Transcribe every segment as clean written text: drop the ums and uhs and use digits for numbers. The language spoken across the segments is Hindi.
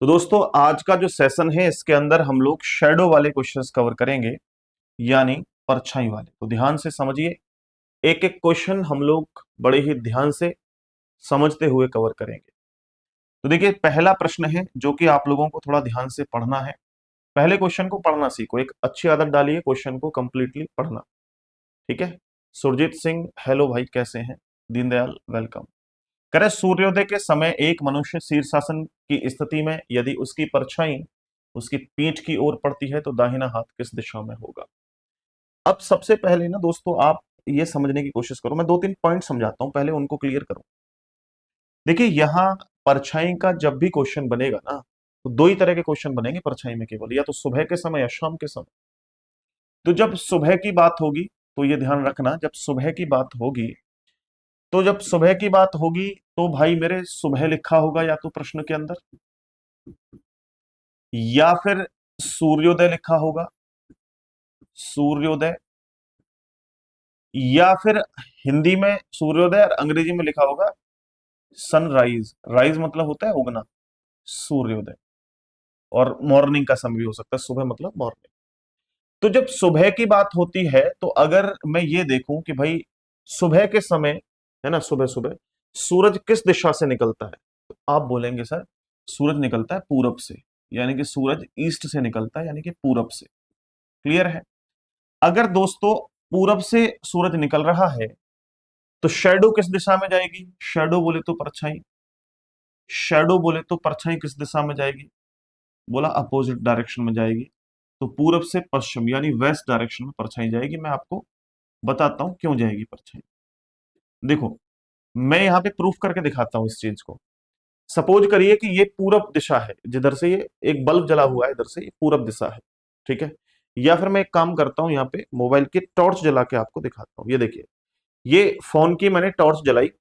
तो दोस्तों आज का जो सेशन है इसके अंदर हम लोग शैडो वाले क्वेश्चंस कवर करेंगे, यानी परछाई वाले। तो ध्यान से समझिए, एक एक क्वेश्चन हम लोग बड़े ही ध्यान से समझते हुए कवर करेंगे। तो देखिए, पहला प्रश्न है जो कि आप लोगों को थोड़ा ध्यान से पढ़ना है। पहले क्वेश्चन को पढ़ना सीखो, एक अच्छी आदत डालिए क्वेश्चन को कंप्लीटली पढ़ना। ठीक है। सुरजीत सिंह, हेलो भाई, कैसे हैं? दीनदयाल, वेलकम। करे सूर्योदय के समय एक मनुष्य शीर्षासन की स्थिति में यदि उसकी परछाई उसकी पीठ की ओर पड़ती है तो दाहिना हाथ किस दिशा में होगा? अब सबसे पहले ना दोस्तों, आप ये समझने की कोशिश करो। मैं दो तीन पॉइंट समझाता हूं, पहले उनको क्लियर करो। देखिए, यहां परछाई का जब भी क्वेश्चन बनेगा ना, तो दो ही तरह के क्वेश्चन बनेंगे परछाई में, केवल या तो सुबह के समय या शाम के समय। तो जब सुबह की बात होगी, तो ये ध्यान रखना, जब सुबह की बात होगी, तो जब सुबह की बात होगी तो भाई मेरे सुबह लिखा होगा या तो प्रश्न के अंदर, या फिर सूर्योदय लिखा होगा, सूर्योदय, या फिर हिंदी में सूर्योदय और अंग्रेजी में लिखा होगा सनराइज। राइज मतलब होता है उगना, सूर्योदय। और मॉर्निंग का समय भी हो सकता है, सुबह मतलब मॉर्निंग। तो जब सुबह की बात होती है, तो अगर मैं ये देखूं कि भाई सुबह के समय, है ना, सुबह सुबह सूरज किस दिशा से निकलता है, तो आप बोलेंगे सर सूरज निकलता है पूरब से, यानी कि सूरज ईस्ट से निकलता है, यानी कि पूरब से। क्लियर है? अगर दोस्तों पूरब से सूरज निकल रहा है, तो शैडो किस दिशा में जाएगी? शैडो बोले तो परछाई, शैडो बोले तो परछाई किस दिशा में जाएगी? बोला अपोजिट डायरेक्शन में जाएगी। तो पूरब से पश्चिम यानी वेस्ट डायरेक्शन में परछाई जाएगी। मैं आपको बताता हूं क्यों जाएगी परछाई। देखो, मैं यहां पे प्रूफ करके दिखाता हूं इस चीज को। सपोज करिए कि ये पूरब दिशा है, जिधर से ये एक बल्ब जला हुआ है, इधर से ये पूरब दिशा है। ठीक है। या फिर मैं एक काम करता हूं, यहाँ पे मोबाइल की टॉर्च जला के आपको दिखाता हूं। ये देखिए, ये फोन की मैंने टॉर्च जलाई,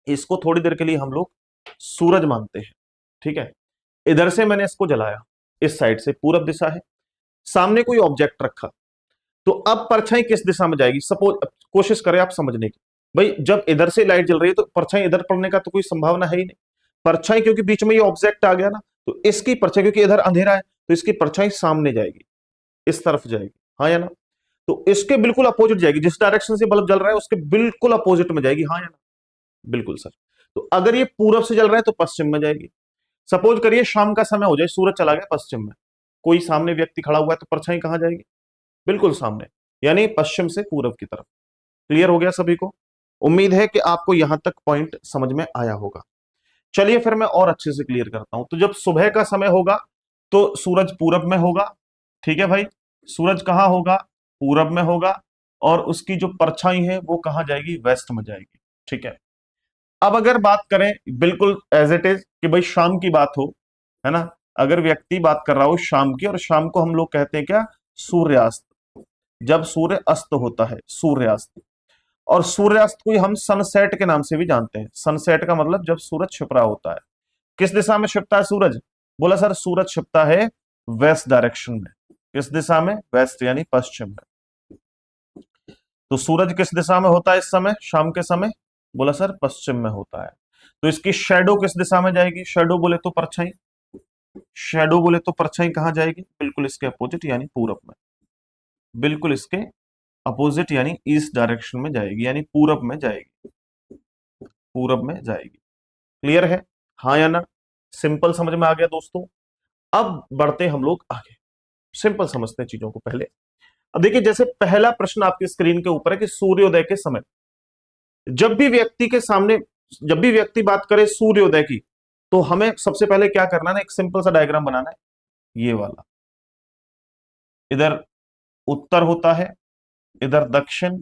इसको थोड़ी देर के लिए हम लोग सूरज मानते हैं। ठीक है। इधर से मैंने इसको जलाया, इस साइड से पूरब दिशा है, सामने कोई ऑब्जेक्ट रखा, तो अब परछाई किस दिशा में जाएगी? सपोज कोशिश करें आप समझने की। भाई जब इधर से लाइट जल रही है तो परछाई इधर पड़ने का तो कोई संभावना है ही नहीं। परछाई क्योंकि बीच में ये ऑब्जेक्ट आ गया ना, तो इसकी परछाई, क्योंकि इधर अंधेरा है, तो इसकी परछाई सामने जाएगी, इस तरफ जाएगी। हाँ या ना? तो इसके बिल्कुल अपोजिट जाएगी, जिस डायरेक्शन से बल्ब जल रहा है उसके बिल्कुल अपोजिट में जाएगी। हाँ या ना? बिल्कुल सर। तो अगर ये पूरब से जल रहा है तो पश्चिम में जाएगी। सपोज करिए शाम का समय हो जाए, सूरज चला गया पश्चिम में, कोई सामने व्यक्ति खड़ा हुआ है, तो परछाई कहां जाएगी? बिल्कुल सामने, यानी पश्चिम से पूरब की तरफ। क्लियर हो गया सभी को? उम्मीद है कि आपको यहां तक पॉइंट समझ में आया होगा। चलिए फिर मैं और अच्छे से क्लियर करता हूं। तो जब सुबह का समय होगा तो सूरज पूरब में होगा। ठीक है भाई, सूरज कहां होगा? पूरब में होगा। और उसकी जो परछाई है वो कहां जाएगी? वेस्ट में जाएगी। ठीक है। अब अगर बात करें बिल्कुल एज इट इज कि भाई शाम की बात हो, है ना, अगर व्यक्ति बात कर रहा हो शाम की, और शाम को हम लोग कहते हैं क्या? सूर्यास्त। जब सूर्य अस्त होता है, सूर्यास्त। और सूर्यास्त को हम सनसेट के नाम से भी जानते हैं। सनसेट का मतलब जब सूरज छिप रहा होता है। किस दिशा में छिपता है सूरज? बोला सर सूरज छिपता है वेस्ट डायरेक्शन में। किस दिशा में? वेस्ट यानी पश्चिम में। तो सूरज किस दिशा में होता है इस समय, शाम के समय? बोला सर पश्चिम में होता है। तो इसकी शेडो किस दिशा में जाएगी? शेडो बोले तो परछाई, शेडो बोले तो परछाई कहां जाएगी? बिल्कुल इसके अपोजिट यानी पूरब में। बिल्कुल इसके अपोजिट यानी ईस्ट डायरेक्शन में जाएगी, यानी पूरब में जाएगी, पूरब में जाएगी। क्लियर है? हाँ या ना? सिंपल समझ में आ गया दोस्तों? अब बढ़ते हम लोग आगे, सिंपल समझते हैं चीजों को पहले। अब देखिए, जैसे पहला प्रश्न आपकी स्क्रीन के ऊपर है कि सूर्योदय के समय, जब भी व्यक्ति के सामने, जब भी व्यक्ति बात करे सूर्योदय की, तो हमें सबसे पहले क्या करना है? एक सिंपल सा डायग्राम बनाना है, ये वाला। इधर उत्तर होता है, इधर दक्षिण,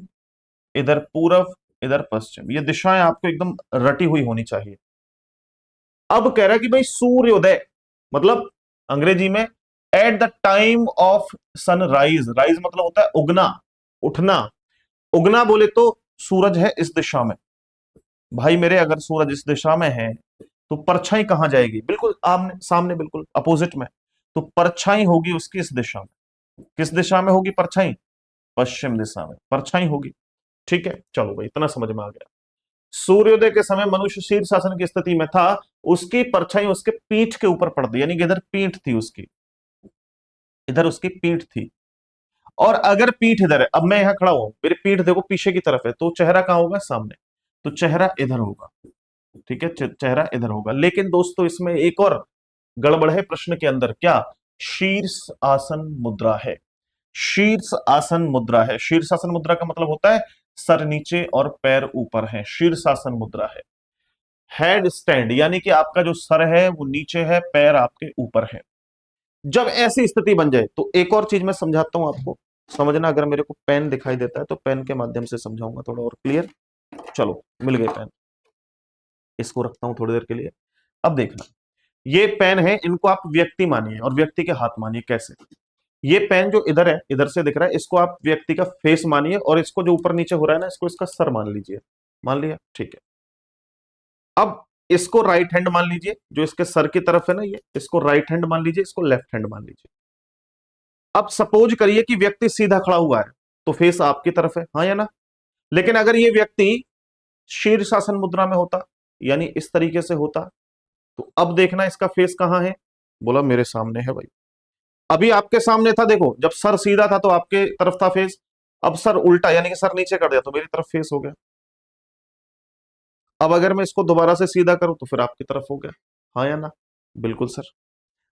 इधर पूरब, इधर पश्चिम। ये दिशाएं आपको एकदम रटी हुई होनी चाहिए। अब कह रहा है कि भाई सूर्योदय मतलब अंग्रेजी में at the time of sunrise. Rise मतलब होता है उगना, उठना। उगना बोले तो सूरज है इस दिशा में। भाई मेरे अगर सूरज इस दिशा में है, तो परछाई कहां जाएगी? बिल्कुल आमने सामने, बिल्कुल अपोजिट में। तो परछाई होगी उसकी इस दिशा में। किस दिशा में होगी परछाई? पश्चिम दिशा में परछाई होगी। ठीक है, चलो भाई इतना समझ में आ गया। सूर्योदय के समय मनुष्य शीर्षासन की स्थिति में था, उसकी परछाई उसके पीठ के ऊपर पड़ती, यानी कि इधर पीठ थी उसकी, इधर उसकी पीठ थी। और अगर पीठ इधर है, अब मैं यहां खड़ा हूं, मेरी पीठ देखो पीछे की तरफ है, तो चेहरा कहां होगा? सामने। तो चेहरा इधर होगा, ठीक है, चेहरा इधर होगा। लेकिन दोस्तों इसमें एक और गड़बड़ है प्रश्न के अंदर, क्या? शीर्ष आसन मुद्रा है। शीर्ष आसन मुद्रा है। शीर्षासन मुद्रा का मतलब होता है सर नीचे और पैर ऊपर है, शीर्षासन मुद्रा है। हेड स्टैंड, यानी कि आपका जो सर है वो नीचे है, पैर आपके ऊपर है। जब ऐसी स्थिति बन जाए तो एक और चीज मैं समझाता हूं आपको, समझना। अगर मेरे को पेन दिखाई देता है तो पेन के माध्यम से समझाऊंगा थोड़ा और क्लियर। चलो मिल गए पेन, इसको रखता हूं थोड़ी देर के लिए। अब देखना, ये पेन है, इनको आप व्यक्ति मानिए और व्यक्ति के हाथ मानिए। कैसे? ये पेन जो इधर है, इधर से दिख रहा है, इसको आप व्यक्ति का फेस मानिए, और इसको जो ऊपर नीचे हो रहा है ना, इसको इसका सर मान लीजिए। मान लिया? ठीक है। अब इसको राइट हैंड मान लीजिए, जो इसके सर की तरफ है ना, ये इसको राइट हैंड मान लीजिए, इसको लेफ्ट हैंड मान लीजिए। अब सपोज करिए कि व्यक्ति सीधा खड़ा हुआ है, तो फेस आपकी तरफ है, हाँ या ना? लेकिन अगर ये व्यक्ति शीर्षासन मुद्रा में होता, यानी इस तरीके से होता, तो अब देखना इसका फेस कहां है। बोला मेरे सामने है भाई। अभी आपके सामने था, देखो जब सर सीधा था तो आपके तरफ था फेस, अब सर उल्टा यानी कि सर नीचे कर दिया तो मेरी तरफ फेस हो गया। अब अगर मैं इसको दोबारा से सीधा करूं तो फिर आपकी तरफ हो गया, हाँ या ना? बिल्कुल सर।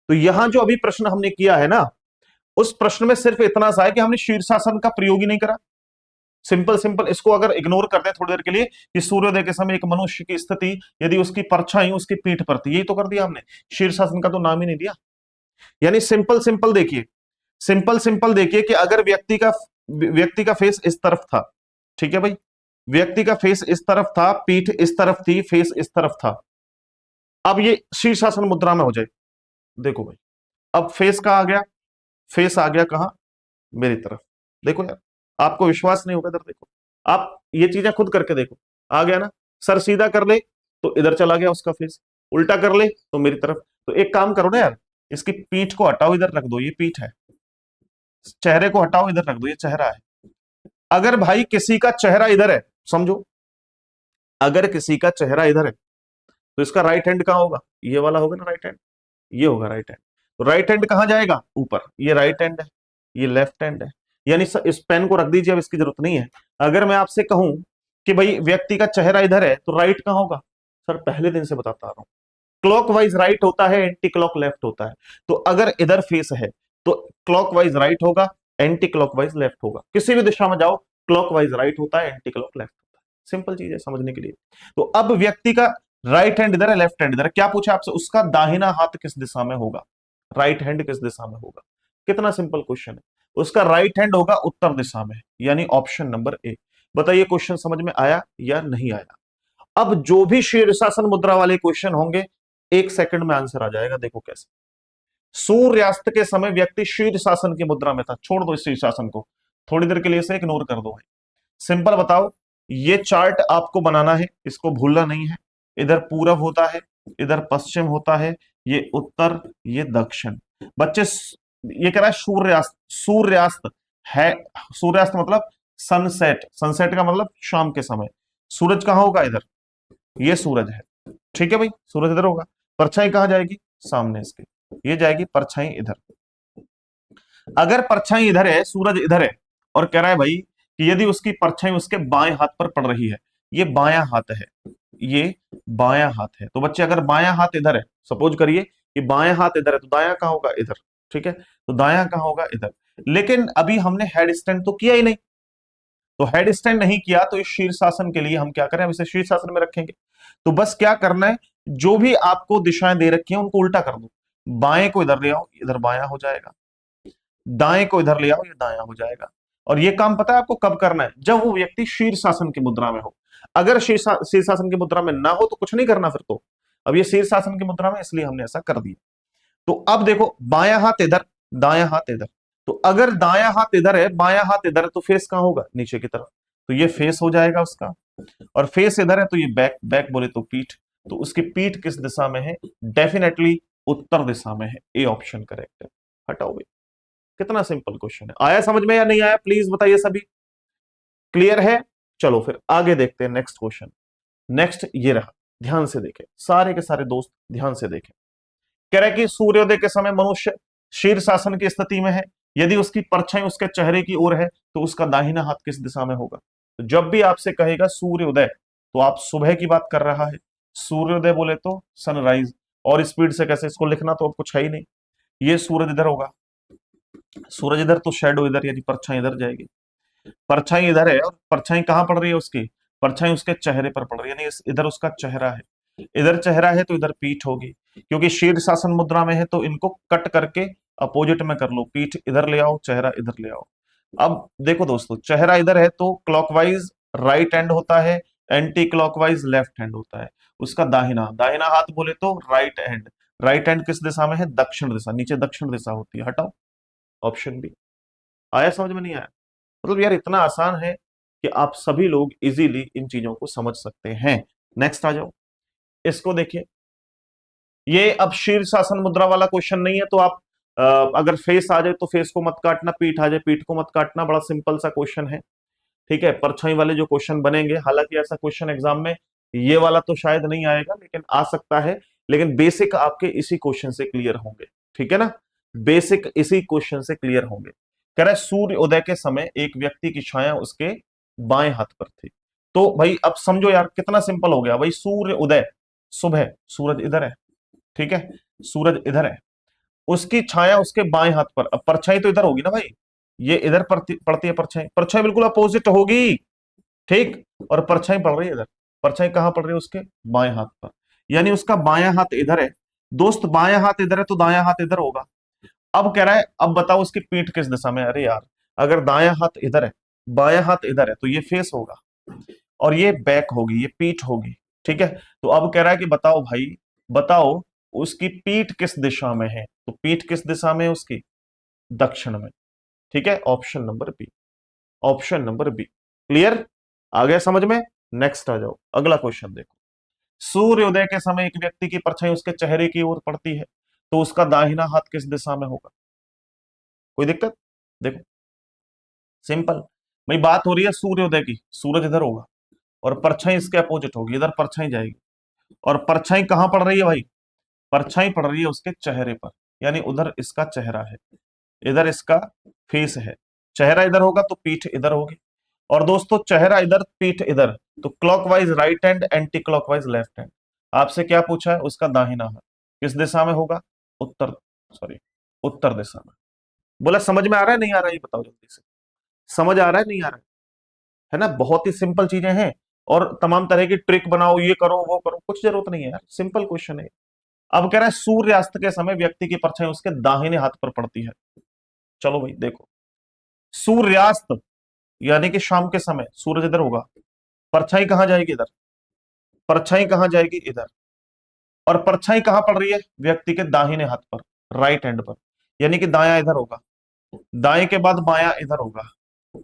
तो यहां जो अभी प्रश्न हमने किया है ना, उस प्रश्न में सिर्फ इतना सा है कि हमने शीर्षासन का प्रयोग ही नहीं करा। सिंपल सिंपल इसको अगर इग्नोर कर दें थोड़ी देर के लिए, कि सूर्योदय के समय एक मनुष्य की स्थिति यदि उसकी परछाई उसकी पीठ पर थी, यही तो कर दिया हमने। शीर्षासन का तो नाम ही नहीं दिया। यानी सिंपल सिंपल देखिए, सिंपल सिंपल देखिए कि अगर व्यक्ति का फेस इस तरफ था, ठीक है भाई, व्यक्ति का फेस इस तरफ था, पीठ इस तरफ थी, फेस इस तरफ था। अब ये शीर्षासन मुद्रा में हो जाए, देखो भाई, अब फेस कहां आ गया? फेस आ गया कहां? मेरी तरफ। देखो यार, आपको विश्वास नहीं होगा, इधर देखो, आप ये चीजें खुद करके देखो। आ गया ना? सर सीधा कर ले तो इधर चला गया उसका फेस, उल्टा कर ले तो मेरी तरफ। तो एक काम करो ना यार, इसकी पीठ को हटाओ, इधर रख दो, ये पीठ है। चेहरे को हटाओ, इधर रख दो, ये चेहरा है। अगर भाई किसी का चेहरा इधर है, समझो, अगर किसी का चेहरा इधर है तो इसका राइट हैंड कहां होगा? ये वाला होगा ना राइट हैंड, ये होगा राइट हैंड। तो राइट हैंड कहां जाएगा? ऊपर। ये राइट हैंड है, ये लेफ्ट हैंड है। यानी इस पेन को रख दीजिए, अब इसकी जरूरत नहीं है। अगर मैं आपसे कहूं कि भाई व्यक्ति का चेहरा इधर है तो राइट कहां होगा? सर पहले दिन से बताता आ रहा हूं, क्लॉकवाइज राइट होता है, एंटी क्लॉक लेफ्ट होता है। तो अगर इधर फेस है तो क्लॉकवाइज राइट होगा, एंटी क्लॉकवाइज लेफ्ट होगा। किसी भी दिशा में जाओ, क्लॉकवाइज राइट होता है, एंटी क्लॉक लेफ्ट होता है। सिंपल चीज है समझने के लिए। तो अब व्यक्ति का राइट हैंड इधर है, लेफ्ट हैंड इधर है, क्या पूछा आपसे? उसका दाहिना हाथ किस दिशा में होगा, राइट हैंड किस दिशा में होगा। कितना सिंपल क्वेश्चन है। उसका राइट हैंड होगा उत्तर दिशा में, यानी ऑप्शन नंबर ए। बताइए क्वेश्चन समझ में आया या नहीं आया? अब जो भी शीर्षासन मुद्रा वाले क्वेश्चन होंगे, 1 सेकंड में आंसर आ जाएगा। देखो कैसे। सूर्यास्त के समय व्यक्ति शीर्षासन की मुद्रा में था, छोड़ दो इस शीर्षासन को, थोड़ी देर के लिए इसे इग्नोर कर दो भाई। सिंपल बताओ, ये चार्ट आपको बनाना है, इसको भूलना नहीं है। इधर पूरब होता है, इधर पश्चिम होता है, ये उत्तर, ये दक्षिण। बच्चे ये कह रहा है सूर्यास्त, सूर्यास्त है, सूर्यास्त मतलब सनसेट, सनसेट का मतलब शाम के समय। सूरज कहां होगा? इधर, ये सूरज है, ठीक है भाई, सूरज इधर होगा। परछाई कहां जाएगी? सामने इसके, ये जाएगी परछाई इधर। अगर परछाई इधर है, सूरज इधर है, और कह रहा है भाई कि यदि उसकी परछाई उसके बाएं हाथ पर पड़ रही है, ये बायां हाथ है, ये बायां हाथ है। तो बच्चे अगर बायां हाथ इधर है, सपोज करिए कि बायां हाथ इधर है, तो दायां कहां होगा? इधर, ठीक है, तो दायां कहां होगा? इधर। लेकिन अभी हमने हेड स्टैंड तो किया ही नहीं, तो हेड स्टैंड नहीं किया, तो इस शीर्षासन के लिए हम क्या करें? हम इसे शीर्षासन में रखेंगे। तो बस क्या करना है, जो भी आपको दिशाएं दे रखी हैं उनको उल्टा कर दो। बाएं को इधर ले आओ, इधर बायां हो जाएगा। दाएं को इधर ले आओ, ये दायां हो जाएगा। और ये काम पता है आपको कब करना है? जब वो व्यक्ति शीर्षासन की मुद्रा में हो। अगर शीर्षासन की मुद्रा में ना हो तो कुछ नहीं करना फिर तो। अब ये शीर्षासन की मुद्रा में, इसलिए हमने ऐसा कर दिया। तो अब देखो, बायां हाथ इधर, दायां हाथ इधर। तो अगर दायां हाथ इधर है, बायां हाथ इधर है, तो फेस कहां होगा? नीचे की तरफ। तो ये फेस हो जाएगा उसका। और फेस इधर है तो ये बैक, बैक बोले तो पीठ। तो उसकी पीठ किस दिशा में है? डेफिनेटली उत्तर दिशा में है। ए ऑप्शन करेक्ट है। हटाओ भाई, कितना सिंपल क्वेश्चन है। आया समझ में या नहीं आया? प्लीज बताइए सभी। क्लियर है? चलो फिर आगे देखते हैं नेक्स्ट क्वेश्चन। नेक्स्ट ये रहा, ध्यान से देखें सारे के सारे दोस्त, ध्यान से देखें। कह रहे कि सूर्योदय के समय मनुष्य शीर्षासन की स्थिति में है, यदि उसकी परछाई उसके चेहरे की ओर है तो उसका दाहिना हाथ किस दिशा में होगा। तो जब भी आपसे कहेगा सूर्योदय तो आप सुबह की बात कर रहा है, सूर्योदय बोले तो सनराइज, और स्पीड से कैसे इसको लिखना तो अब कुछ है ही नहीं। ये सूरज इधर होगा, सूरज इधर तो शेडो इधर, यानी परछाई इधर जाएगी। परछाई इधर है और परछाई कहां पड़ रही है उसकी, परछाई उसके चेहरे पर पड़ रही है, यानी इधर उसका चेहरा है। इधर चेहरा है तो इधर पीठ होगी, क्योंकि शीर्षासन मुद्रा में है तो इनको कट करके अपोजिट में कर लो, पीठ इधर ले आओ, चेहरा इधर ले आओ। अब देखो दोस्तों, चेहरा इधर है तो क्लॉकवाइज राइट हैंड होता है, एंटी क्लॉकवाइज लेफ्ट हैंड होता है। उसका दाहिना दाहिना हाथ बोले तो राइट हैंड, राइट हैंड किस दिशा में है, दक्षिण दिशा, नीचे दक्षिण दिशा होती है। हटाओ, ऑप्शन बी। आया समझ में नहीं आया? मतलब यार इतना आसान है कि आप सभी लोग इजीली इन चीजों को समझ सकते हैं। नेक्स्ट आ जाओ, इसको देखिए। ये अब शीर्षासन मुद्रा वाला क्वेश्चन नहीं है, तो आप अगर फेस आ जाए तो फेस को मत काटना, पीठ आ जाए पीठ को मत काटना, बड़ा सिंपल सा क्वेश्चन है। ठीक है, परछाई वाले जो क्वेश्चन बनेंगे, हालांकि ऐसा क्वेश्चन एग्जाम में ये वाला तो शायद नहीं आएगा, लेकिन आ सकता है। लेकिन बेसिक आपके इसी क्वेश्चन से क्लियर होंगे, ठीक है ना, बेसिक इसी क्वेश्चन से क्लियर होंगे। कह रहा है सूर्य उदय के समय एक व्यक्ति की छाया उसके बाएं हाथ पर थी। तो भाई अब समझो यार कितना सिंपल हो गया भाई, सूर्य उदय सुबह, सूरज इधर है, ठीक है, सूरज इधर है, उसकी छाया उसके बाएं हाथ पर। अब परछाई तो इधर होगी ना भाई, ये इधर पड़ती है परछाई, परछाई बिल्कुल अपोजिट होगी, ठीक, और परछाई पड़ रही है इधर, परछाई कहां पड़ रही है, उसके बाएं हाथ पर, यानी उसका बायां हाथ इधर है। दोस्त बायां हाथ इधर है तो दायां हाथ इधर होगा। अब कह रहा है अब बताओ उसकी पीठ किस दिशा में है। अरे यार, अगर दायां हाथ इधर है, बायां हाथ इधर है, तो ये फेस होगा और ये बैक होगी, ये पीठ होगी, ठीक है। तो अब कह रहा है कि बताओ भाई, बताओ उसकी पीठ किस दिशा में है, तो पीठ किस दिशा में है उसकी, दक्षिण में, ठीक है, option number B, option number B. Clear, आ गया समझ में? नेक्स्ट आ जाओ, अगला क्वेश्चन देखो। सूर्योदय के समय एक व्यक्ति की परछाई उसके चेहरे की ओर पड़ती है, तो उसका दाहिना हाथ किस दिशा में होगा। कोई दिक्कत? देखो सिंपल भाई, बात हो रही है सूर्योदय की, सूरज इधर होगा और परछाई इसके अपोजिट होगी, इधर परछाई जाएगी, और परछाई कहां पड़ रही है भाई, परछाई पड़ रही है उसके चेहरे पर, यानी उधर इसका चेहरा है, इधर इसका फेस है। चेहरा इधर होगा तो पीठ इधर होगी, और दोस्तों चेहरा इधर पीठ इधर, तो clockwise right hand, anti clockwise left hand. आपसे क्या पूछा है, उसका दाहिना हाथ किस दिशा में होगा, उत्तर, सॉरी, उत्तर दिशा में। बोला समझ में आ रहा है नहीं आ रहा है, ये बताओ जल्दी से, समझ आ रहा है नहीं आ रहा है ना? बहुत ही सिंपल चीजें हैं, और तमाम तरह की ट्रिक बनाओ, ये करो वो करो, कुछ जरूरत नहीं है यार, सिंपल क्वेश्चन है। अब कह रहा है सूर्यास्त के समय व्यक्ति की परछाई उसके दाहिने हाथ पर पड़ती है। चलो भाई देखो, सूर्यास्त यानी कि शाम के समय सूरज इधर होगा, परछाई कहां जाएगी, इधर, परछाई कहां जाएगी, इधर, और परछाई कहां पड़ रही है, व्यक्ति के दाहिने हाथ पर, राइट हैंड पर, यानी कि दाया इधर होगा, दाएं के बाद बाया इधर होगा।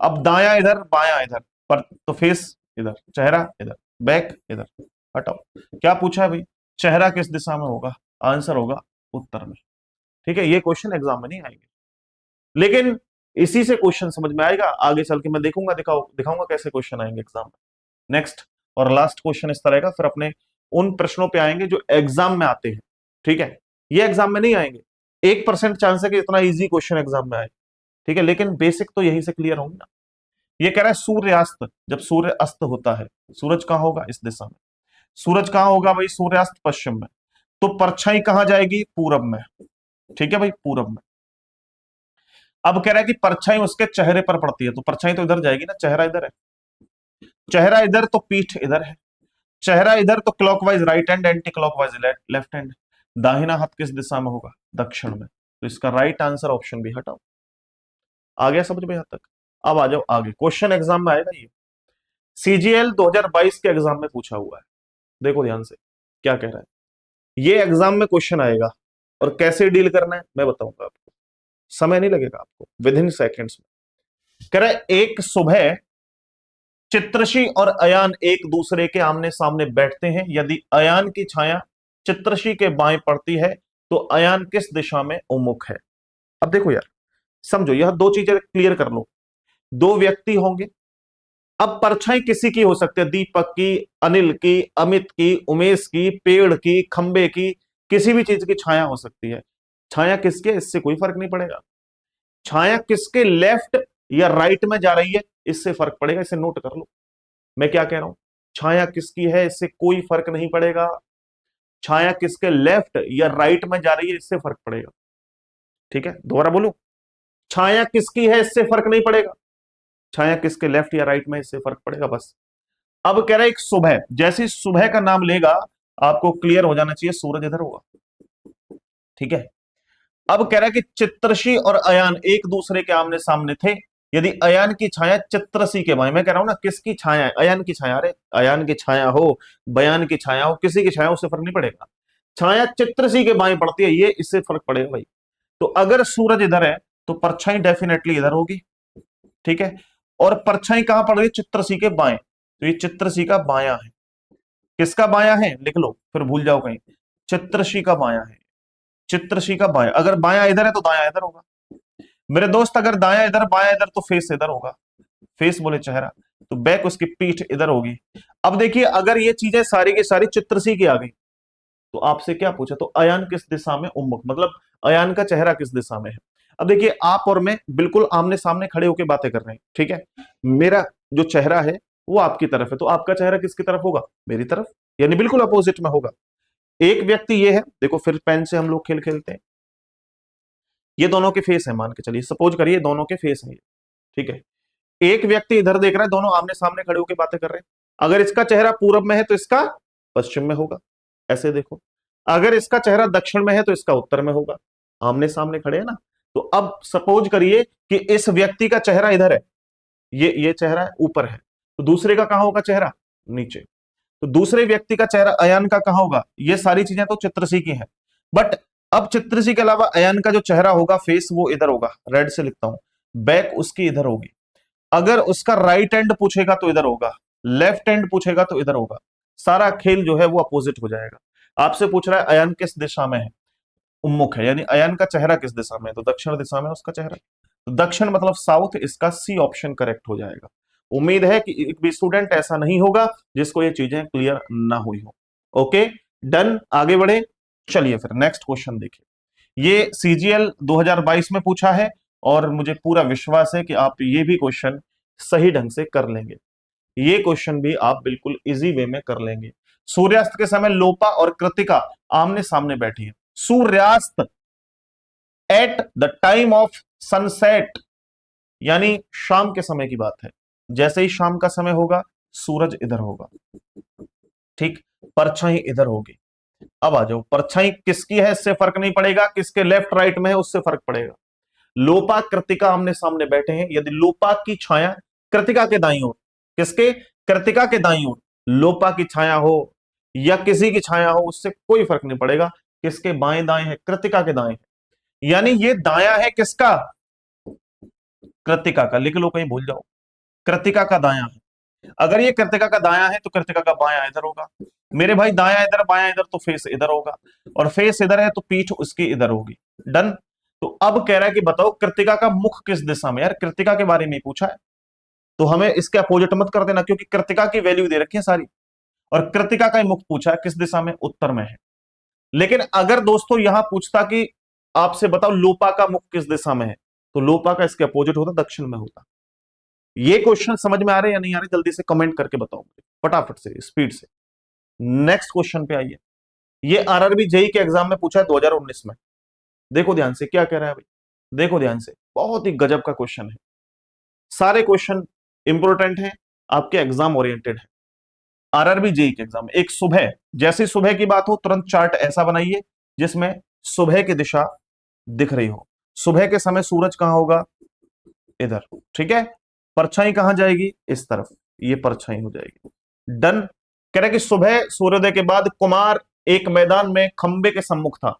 अब दाया इधर बाया इधर, पर तो फेस इधर, चेहरा इधर, बैक इधर। हटाओ, क्या पूछा है भाई, चेहरा किस दिशा में होगा, आंसर होगा उत्तर में, ठीक है। ये क्वेश्चन एग्जाम में नहीं आएंगे, लेकिन इसी से क्वेश्चन समझ में आएगा, आगे चल के मैं देखूंगा, दिखाऊंगा कैसे क्वेश्चन आएंगे एग्जाम में। नेक्स्ट और लास्ट क्वेश्चन इस तरह का, फिर अपने उन प्रश्नों पे आएंगे जो एग्जाम में आते हैं, ठीक है। ये एग्जाम में नहीं आएंगे, 1% चांस है कि इतना इजी क्वेश्चन एग्जाम में आए, ठीक है, लेकिन बेसिक तो यहीं से क्लियर होंगे ना। ये कह रहा है सूर्यास्त, जब सूर्य अस्त होता है, सूरज कहां होगा, इस दिशा में, सूरज कहां होगा भाई, सूर्यास्त पश्चिम में, तो परछाई कहां जाएगी, पूरब में, ठीक है भाई, पूरब में। अब कह रहा है कि परछाई उसके चेहरे पर पड़ती है, तो परछाई तो इधर जाएगी ना, चेहरा इधर है, चेहरा इधर तो पीठ इधर है, चेहरा इधर तो clockwise right hand, anti clockwise left hand, दाहिना हाथ किस दिशा में होगा, दक्षिण में, तो इसका राइट आंसर ऑप्शन भी। हटाओ, आ गया समझ में यहां तक? अब आ जाओ आगे, क्वेश्चन एग्जाम में आएगा ये, सीजीएल 2022 के एग्जाम में पूछा हुआ है, देखो ध्यान से क्या कह रहा है। ये एग्जाम में क्वेश्चन आएगा, और कैसे डील करना है मैं बताऊंगा आपको, समय नहीं लगेगा आपको, विद इन सेकेंड्स में। कह रहा है एक सुबह चित्रशी और अयान एक दूसरे के आमने सामने बैठते हैं, यदि अयान की छाया चित्रशी के बाएं पड़ती है तो अयान किस दिशा में उन्मुख है। अब देखो यार, समझो, यह दो चीजें क्लियर कर लो। दो व्यक्ति होंगे, अब परछाई किसी की हो सकती है, दीपक की, अनिल की, अमित की, उमेश की, पेड़ की, खंबे की, किसी भी चीज की छाया हो सकती है। छाया किसके, इससे कोई फर्क नहीं पड़ेगा। छाया किसके लेफ्ट या राइट में जा रही है, इससे फर्क पड़ेगा। इसे नोट कर लो, मैं क्या कह रहा हूं। छाया किसकी है, इससे कोई फर्क नहीं पड़ेगा। छाया किसके लेफ्ट या राइट में जा रही है, इससे फर्क पड़ेगा। ठीक है, दोबारा बोलूं, छाया किसकी है इससे फर्क नहीं पड़ेगा, छाया किसके लेफ्ट या राइट में, इससे फर्क पड़ेगा बस। अब कह रहा है एक सुबह, जैसे सुबह का नाम लेगा आपको क्लियर हो जाना चाहिए सूरज इधर होगा। ठीक है, अब कह रहा है कि चित्रसी और अयान एक दूसरे के आमने सामने थे, यदि अयान की छाया चित्रसी के बाएं, मैं कह रहा हूं ना किसकी छाया है, अयान की छाया। अरे अयान की छाया हो, बयान की छाया हो, किसी की छाया, उससे फर्क नहीं पड़ेगा। छाया चित्रसी के बाएं पड़ती है, ये इससे फर्क पड़ेगा भाई। तो अगर सूरज इधर है तो परछाई डेफिनेटली इधर होगी। ठीक है, और परछाई कहां पड़ रही है, चित्रसी के बाएं, तो ये चित्रसी का बायां है। किसका बायां है लिख लो, फिर भूल जाओ कहीं। चित्रसी का बायां है, चित्रसी का बायां। अगर बायां इधर है तो दायां इधर होगा मेरे दोस्त, अगर दायां इधर बायां इधर तो फेस इधर होगा। फेस बोले चेहरा, तो बैक उसकी पीठ इधर होगी। अब देखिए अगर ये चीजें सारी की सारी चित्रसी की आ गई, तो आपसे क्या पूछा, तो अयान किस दिशा में उन्मुख, मतलब अयान का चेहरा किस दिशा में है। अब देखिए आप और मैं बिल्कुल आमने सामने खड़े होकर बातें कर रहे हैं। ठीक है, मेरा जो चेहरा है वो आपकी तरफ है, तो आपका चेहरा किसकी तरफ होगा, मेरी तरफ, यानी बिल्कुल अपोजिट में होगा। एक व्यक्ति ये है, देखो फिर पेन से हम लोग खेल खेलते हैं। ये दोनों के फेस है, मान के चलिए, सपोज करिए दोनों के फेस है ये। ठीक है, एक व्यक्ति इधर देख रहा है, दोनों आमने सामने खड़े होकर बातें कर रहे हैं। अगर इसका चेहरा पूरब में है तो इसका पश्चिम में होगा, ऐसे देखो। अगर इसका चेहरा दक्षिण में है तो इसका उत्तर में होगा, आमने सामने खड़े हैं ना। तो अब सपोज करिए कि इस व्यक्ति का चेहरा इधर है, ये चेहरा है ऊपर है, तो दूसरे का कहां होगा चेहरा, नीचे। तो दूसरे व्यक्ति का चेहरा अयान का कहां होगा, ये सारी चीजें तो चित्रसी की हैं, बट अब चित्रसी के अलावा अयान का जो चेहरा होगा फेस, वो इधर होगा, रेड से लिखता हूं। बैक उसकी इधर होगी। अगर उसका राइट एंड पूछेगा तो इधर होगा, लेफ्ट एंड पूछेगा तो इधर होगा। सारा खेल जो है वो अपोजिट हो जाएगा। आपसे पूछ रहा है अयान किस दिशा में है, उन्मुख है, यानी अयान का चेहरा किस दिशा में है, तो दक्षिण दिशा में उसका चेहरा। तो दक्षिण मतलब साउथ, इसका सी ऑप्शन करेक्ट हो जाएगा। उम्मीद है कि एक भी स्टूडेंट ऐसा नहीं होगा जिसको ये चीजें क्लियर ना हुई हो। ओके डन, आगे बढ़े। चलिए फिर नेक्स्ट क्वेश्चन देखिए। ये सीजीएल 2022 में पूछा है और मुझे पूरा विश्वास है कि आप ये भी क्वेश्चन सही ढंग से कर लेंगे। ये क्वेश्चन भी आप बिल्कुल इजी वे में कर लेंगे। सूर्यास्त के समय लोपा और कृतिका आमने सामने बैठी है। सूर्यास्त at the time of sunset, यानी शाम के समय की बात है। जैसे ही शाम का समय होगा सूरज इधर होगा, ठीक, परछाई इधर होगी। अब आ जाओ, परछाई किसकी है इससे फर्क नहीं पड़ेगा, किसके लेफ्ट राइट में है उससे फर्क पड़ेगा। लोपा कृतिका आमने सामने बैठे हैं, यदि लोपा की छाया कृतिका के दाईं ओर, किसके, कृतिका के दाईं ओर लोपा की छाया हो या किसी की छाया हो, उससे कोई फर्क नहीं पड़ेगा। किसके बाएं दाएं है, कृतिका के दाएं है, यानी ये दाया है किसका, कृतिका का। लिख लो कहीं भूल जाओ, कृतिका का दाया है। अगर ये कृतिका का दाया है तो कृतिका का बाया इधर होगा मेरे भाई, दाया इधर बाया इधर, तो फेस इधर होगा, और फेस इधर है तो पीठ उसकी इधर होगी। डन। तो अब कह रहा है कि बताओ कृतिका का मुख किस दिशा में, यार कृतिका के बारे में पूछा है तो हमें इसके अपोजिट मत कर देना, क्योंकि कृतिका की वैल्यू दे रखी है सारी, और कृतिका का ही मुख पूछा है किस दिशा में, उत्तर में है। लेकिन अगर दोस्तों यहां पूछता कि आपसे बताओ लोपा का मुख किस दिशा में है, तो लोपा का इसके अपोजिट होता, दक्षिण में होता। ये क्वेश्चन समझ में आ रहे हैं या नहीं आ रहे, जल्दी से कमेंट करके बताओ मुझे, फटाफट से, स्पीड से। नेक्स्ट क्वेश्चन पे आइए। ये आरआरबी जेई के एग्जाम में पूछा है 2019 में। देखो ध्यान से क्या कह रहा है भाई, देखो ध्यान से, बहुत ही गजब का क्वेश्चन है। सारे क्वेश्चन इंपॉर्टेंट हैं, आपके एग्जाम ओरिएंटेड है। आरआरबी जेई के एग्जाम, एक सुबह, जैसे सुबह की बात हो तुरंत चार्ट ऐसा बनाइए जिसमें सुबह की दिशा दिख रही हो। सुबह के समय सूरज कहां होगा, इधर, ठीक है। परछाई कहां जाएगी, इस तरफ, ये परछाई हो जाएगी। डन। कह रहे कि सुबह सूर्योदय के बाद कुमार एक मैदान में खंबे के सम्मुख था।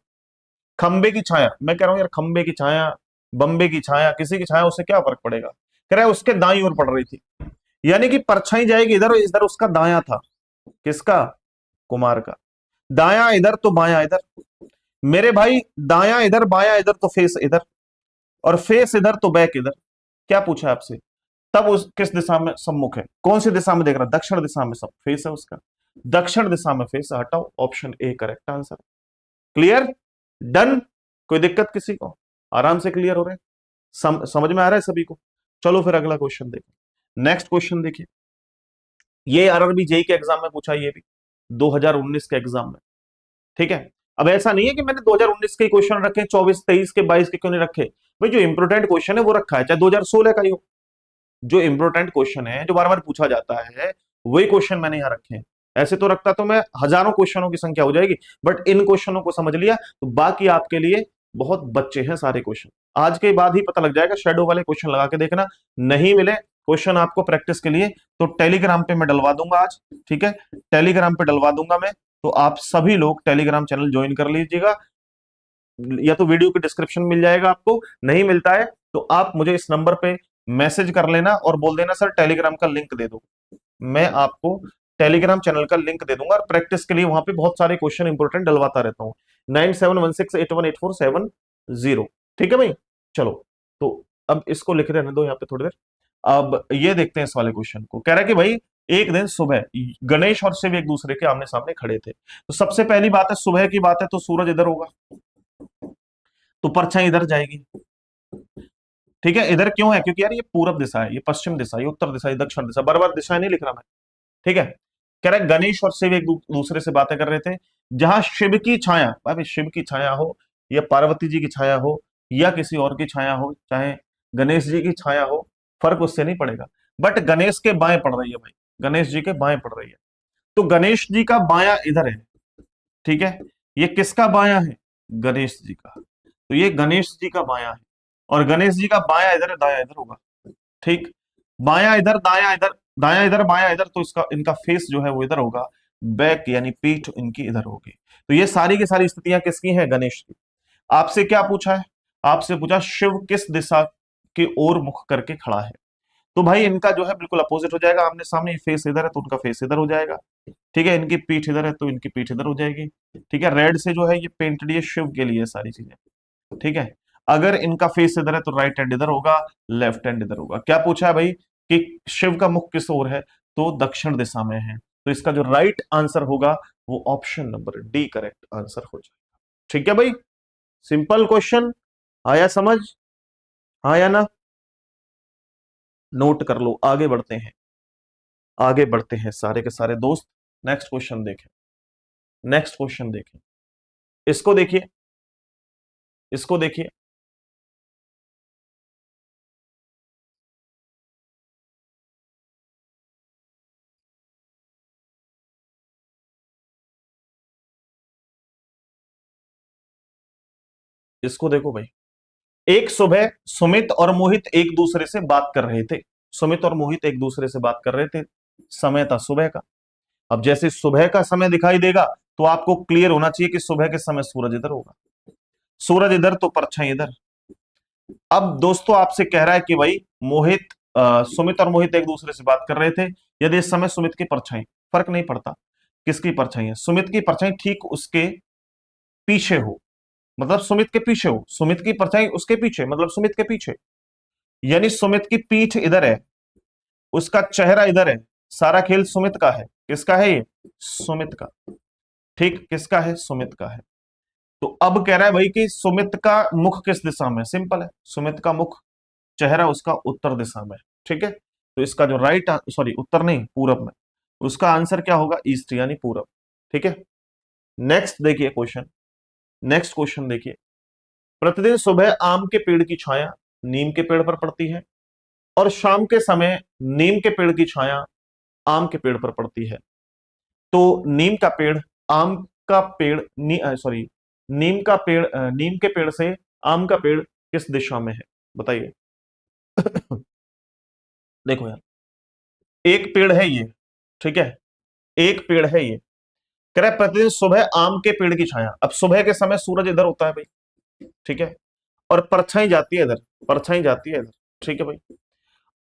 खंबे की छाया, मैं कह रहा हूं यार खंबे की छाया, बंबे की छाया, किसी की छाया, उससे क्या फर्क पड़ेगा। कह रहा है उसके दाईं ओर पड़ रही थी, यानी कि परछाई जाएगी इधर और इधर उसका दाया था, किसका, कुमार का। दाया इधर तो बाया इधर मेरे भाई, दाया इधर बाया इधर तो फेस इधर, और फेस इधर तो बैक इधर। क्या पूछा आपसे, तब उस किस दिशा में सम्मुख है, कौन सी दिशा में देख रहा है, दक्षिण दिशा में सब फेस है उसका, दक्षिण दिशा में फेस, हटाओ, option A correct answer. Clear, done, कोई दिक्कत किसी को, आराम से क्लियर हो रहे हैं, समझ में आ रहा है सभी को। चलो फिर अगला क्वेश्चन देखिए, नेक्स्ट क्वेश्चन देखिए, ये आरआरबी जेई के एग्जाम में पूछा, ये भी 2019 के एग्जाम में, ठीक है। अब ऐसा नहीं है कि मैंने 2019 के क्वेश्चन रखे, 24, 23 के, 22 के क्यों नहीं रखे भाई, जो इंपोर्टेंट क्वेश्चन है वो रखा है, चाहे 2016 का ही हो, जो इंपोर्टेंट क्वेश्चन है जो बार बार पूछा जाता है वही क्वेश्चन मैंने यहां रखे हैं। ऐसे तो रखता तो मैं हजारों क्वेश्चनों की संख्या हो जाएगी, बट इन क्वेश्चनों को समझ लिया तो बाकी आपके लिए बहुत बच्चे हैं सारे क्वेश्चन, आज के बाद ही पता लग जाएगा, शेडो वाले क्वेश्चन लगा के देखना, नहीं मिले क्वेश्चन आपको प्रैक्टिस के लिए तो टेलीग्राम पे मैं डलवा दूंगा आज, ठीक है, टेलीग्राम पे डलवा दूंगा मैं, तो आप सभी लोग टेलीग्राम चैनल ज्वाइन कर लीजिएगा, या तो वीडियो के डिस्क्रिप्शन मिल जाएगा आपको, नहीं मिलता है तो आप मुझे इस नंबर पे मैसेज कर लेना और बोल देना सर टेलीग्राम का लिंक दे दो, मैं आपको टेलीग्राम चैनल का लिंक दे दूंगा, और प्रैक्टिस के लिए वहां पे बहुत सारे क्वेश्चन इंपोर्टेंट डलवाता रहता हूँ, 9716818470, ठीक है भाई। चलो, तो अब इसको लिख रहने दो यहाँ पे थोड़ी देर, अब ये देखते हैं इस वाले क्वेश्चन को, कह रहा है कि भाई एक दिन सुबह गणेश और शिव एक दूसरे के आमने सामने खड़े थे, तो सबसे पहली बात है, सुबह की बात है तो सूरज इधर होगा, तो परछाई इधर जाएगी, ठीक है, इधर क्यों है, क्योंकि यार ये पूरब दिशा है, ये पश्चिम दिशा, ये उत्तर दिशा, ये दक्षिण दिशा, बार बार दिशा नहीं लिख रहा मैं, ठीक है। कह रहा है गणेश और शिव एक दूसरे से बातें कर रहे थे, जहां शिव की छाया, भाई शिव की छाया हो या पार्वती जी की छाया हो या किसी और की छाया हो, चाहे गणेश जी की छाया हो, फर्क उससे नहीं पड़ेगा, बट गणेश के बाएं पड़ रही है भाई, गणेश जी के बाएं पड़ रही है, तो गणेश जी का बायां इधर है, ठीक है, ये किसका बायां है, गणेश जी का, तो ये गणेश जी का बायां है, और गणेश जी का बायां इधर है, दायां इधर होगा, ठीक, बायां इधर, दायां इधर, दायां इधर, बायां इधर, तो इसका इनका फेस जो है वो इधर होगा, बैक यानी पीठ इनकी इधर होगी, तो ये सारी की सारी स्थितियां किसकी हैं, गणेश की। आपसे क्या पूछा है, आपसे पूछा शिव किस दिशा की ओर मुख करके खड़ा है, तो भाई इनका जो है बिल्कुल अपोजिट हो जाएगा, आमने सामने, फेस इधर है तो उनका फेस इधर हो जाएगा, ठीक है, इनकी पीठ इधर है तो इनकी पीठ इधर हो जाएगी, ठीक है, रेड से जो है ये पेंटेड है शिव के लिए सारी चीजें, ठीक है, अगर इनका फेस इधर है तो राइट हैंड इधर होगा, लेफ्ट हैंड इधर होगा, क्या पूछा है भाई कि शिव का मुख किस ओर है, तो दक्षिण दिशा में है, तो इसका जो राइट आंसर होगा वो option number D correct answer हो जाएगा, ठीक है भाई, सिंपल क्वेश्चन, आया समझ, हाँ या ना, नोट कर लो, आगे बढ़ते हैं, आगे बढ़ते हैं सारे के सारे दोस्त, नेक्स्ट क्वेश्चन देखें, नेक्स्ट क्वेश्चन देखें, इसको देखिए, इसको देखिए, इसको देखो भाई, एक सुबह सुमित और मोहित एक दूसरे से बात कर रहे थे, सुमित और मोहित एक दूसरे से बात कर रहे थे, समय था सुबह का, अब जैसे सुबह का समय दिखाई देगा तो आपको क्लियर होना चाहिए कि सुबह के समय सूरज इधर होगा, सूरज इधर तो परछाई इधर। अब दोस्तों आपसे कह रहा है कि भाई मोहित सुमित और मोहित एक दूसरे से बात कर रहे थे, यदि इस समय सुमित की परछाई, फर्क नहीं पड़ता किसकी परछाई है, सुमित की परछाई ठीक उसके पीछे हो, मतलब सुमित के पीछे हो, सुमित की परछाई उसके पीछे मतलब सुमित के पीछे, यानी सुमित की पीठ इधर है, उसका चेहरा इधर है, सारा खेल सुमित का है, किसका है ये, सुमित का, ठीक, किसका है, सुमित का है। तो अब कह रहा है भाई कि सुमित का मुख किस दिशा में, सिंपल है, सुमित का मुख, चेहरा उसका उत्तर दिशा में, ठीक है, तो इसका जो राइट, सॉरी उत्तर नहीं पूरब में, उसका आंसर क्या होगा, ईस्ट यानी पूरब, ठीक है। नेक्स्ट देखिए क्वेश्चन, नेक्स्ट क्वेश्चन देखिए, प्रतिदिन सुबह आम के पेड़ की छाया नीम के पेड़ पर पड़ती है और शाम के समय नीम के पेड़ की छाया आम के पेड़ पर पड़ती है, तो नीम का पेड़, आम का पेड़, सॉरी नीम का पेड़, नीम के पेड़ से आम का पेड़ किस दिशा में है, बताइए। देखो यार, एक पेड़ है ये, ठीक है, एक पेड़ है ये, कह रहा है प्रतिदिन सुबह आम के पेड़ की छाया, अब सुबह के समय सूरज इधर होता है भाई, ठीक है, और परछाई जाती है इधर, परछाई जाती है इधर, ठीक है भाई,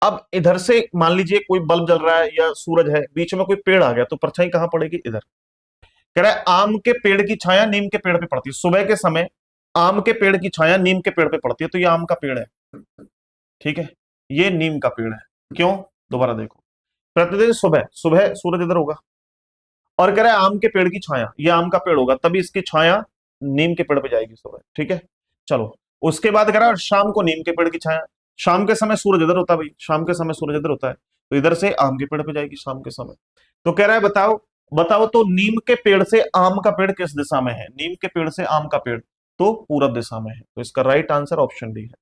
अब इधर से मान लीजिए कोई बल्ब जल रहा है या सूरज है, बीच में कोई पेड़ आ गया तो परछाई कहां पड़ेगी, इधर, कह रहा है आम के पेड़ की छाया नीम के पेड़ पे पड़ती है, सुबह के समय आम के पेड़ की छाया नीम के पेड़ पे पड़ती है, तो ये आम का पेड़ है, ठीक है, ये नीम का पेड़ है, क्यों? दोबारा देखो, प्रतिदिन सुबह सुबह सूरज इधर होगा और कह रहा है आम के पेड़ की छाया, ये आम का पेड़ होगा तभी इसकी छाया नीम के पेड़ पे जाएगी सुबह, ठीक है। चलो, उसके बाद कह रहा है शाम को नीम के पेड़ की छाया, शाम के समय सूरज इधर होता है भाई, शाम के समय सूरज इधर होता है, तो इधर से आम के पेड़ पे जाएगी शाम के समय। तो कह रहा है बताओ, बताओ तो नीम के पेड़ से आम का पेड़ किस दिशा में है? नीम के पेड़ से आम का पेड़ तो पूरब दिशा में है, तो इसका राइट आंसर ऑप्शन डी है।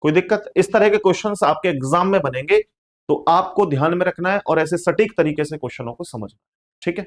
कोई दिक्कत? इस तरह के क्वेश्चंस आपके एग्जाम में बनेंगे, तो आपको ध्यान में रखना है और ऐसे सटीक तरीके से क्वेश्चनों को समझना है, ठीक है।